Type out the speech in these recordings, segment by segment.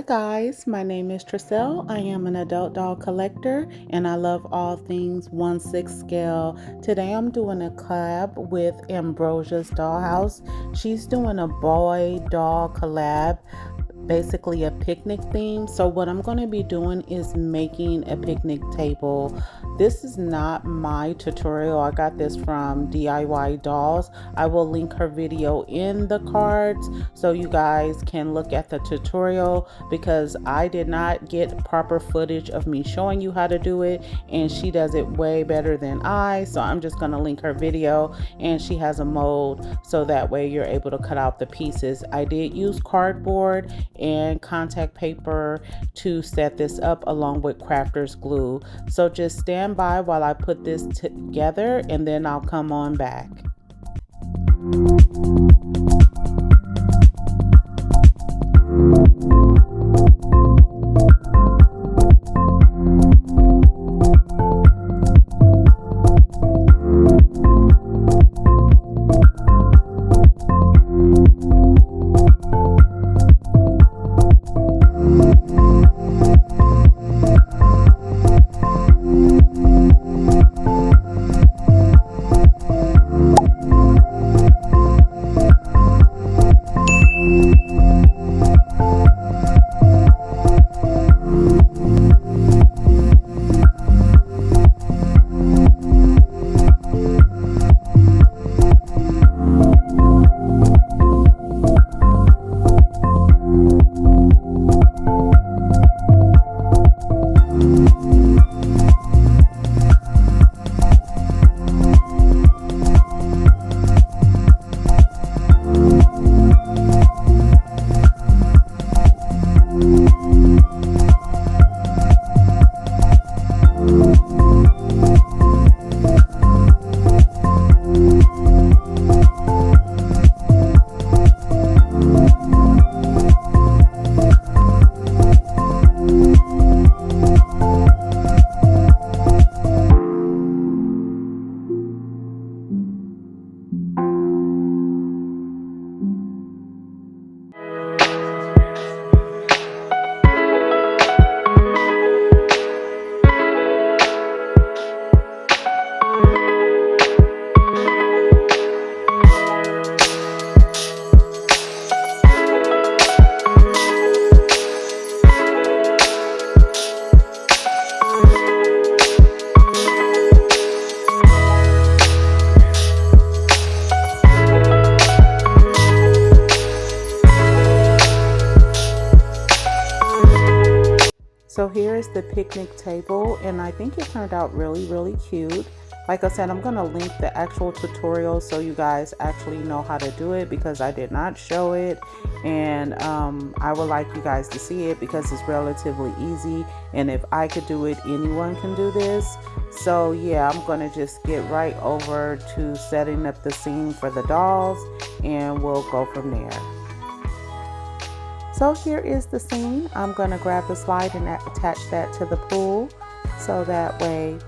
Hi guys, my name is Tricelle. I am an adult doll collector and I love all things 1/6 scale. Today I'm doing a collab with Ambrosia's Dollhouse. She's doing a boy doll collab, basically a picnic theme. So what I'm going to be doing is making a picnic table. This is not my tutorial. I got this from DIY Dolls. I will link her video in the cards so you guys can look at the tutorial, because I did not get proper footage of me showing you how to do it, and she does it way better than I. So I'm just going to link her video, and she has a mold so that way you're able to cut out the pieces. I did use cardboard and contact paper to set this up, along with crafter's glue. So just stand by while I put this together and then I'll come on back. So here is the picnic table, and I think it turned out really cute. Like I said, I'm going to link the actual tutorial so you guys actually know how to do it, because I did not show it, and I would like you guys to see it because it's relatively easy, and if I could do it, anyone can do this. So yeah, I'm going to just get right over to setting up the scene for the dolls, and we'll go from there. So here is the scene. I'm going to grab the slide and attach that to the pool so that way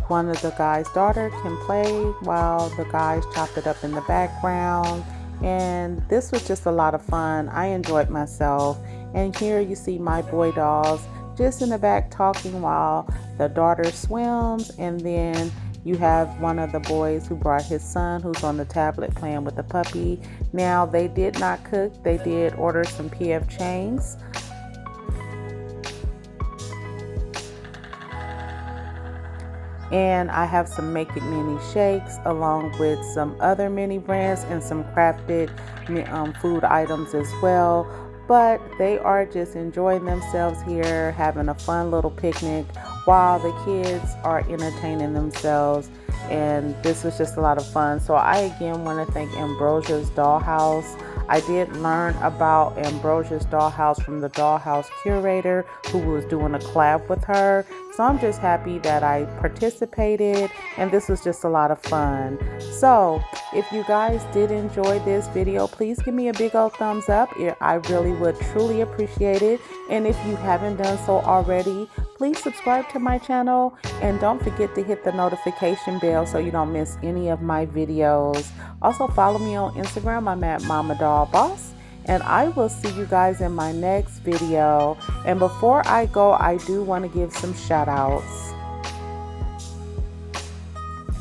one of the guy's daughter can play while the guys chop it up in the background. And this was just a lot of fun. I enjoyed myself. And here you see my boy dolls just in the back talking while the daughter swims, and then you have one of the boys who brought his son who's on the tablet playing with the puppy. Now, they did not cook. They did order some P.F. Chang's. And I have some Make It Mini shakes along with some other mini brands and some crafted food items as well. But they are just enjoying themselves here, having a fun little picnic while the kids are entertaining themselves, and this was just a lot of fun. So I again want to thank Ambrosia's Dollhouse. I did learn about Ambrosia's Dollhouse from the Dollhouse curator who was doing a collab with her. So I'm just happy that I participated, and this was just a lot of fun. So if you guys did enjoy this video, please give me a big old thumbs up. I really would truly appreciate it. And if you haven't done so already, please subscribe to my channel, and don't forget to hit the notification bell so you don't miss any of my videos. Also follow me on Instagram. I'm at Mama Doll Boss. and I will see you guys in my next video. And before I go, I do want to give some shout outs.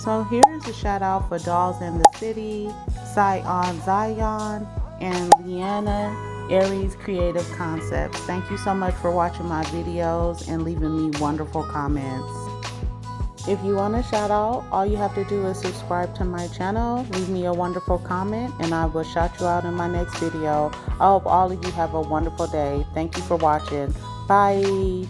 So here's a shout out for Dolls in the City, Zion, and Leanna Aries Creative Concepts. Thank you so much for watching my videos and leaving me wonderful comments. If you want a shout out, all you have to do is subscribe to my channel, leave me a wonderful comment, and I will shout you out in my next video. I hope all of you have a wonderful day. Thank you for watching. Bye.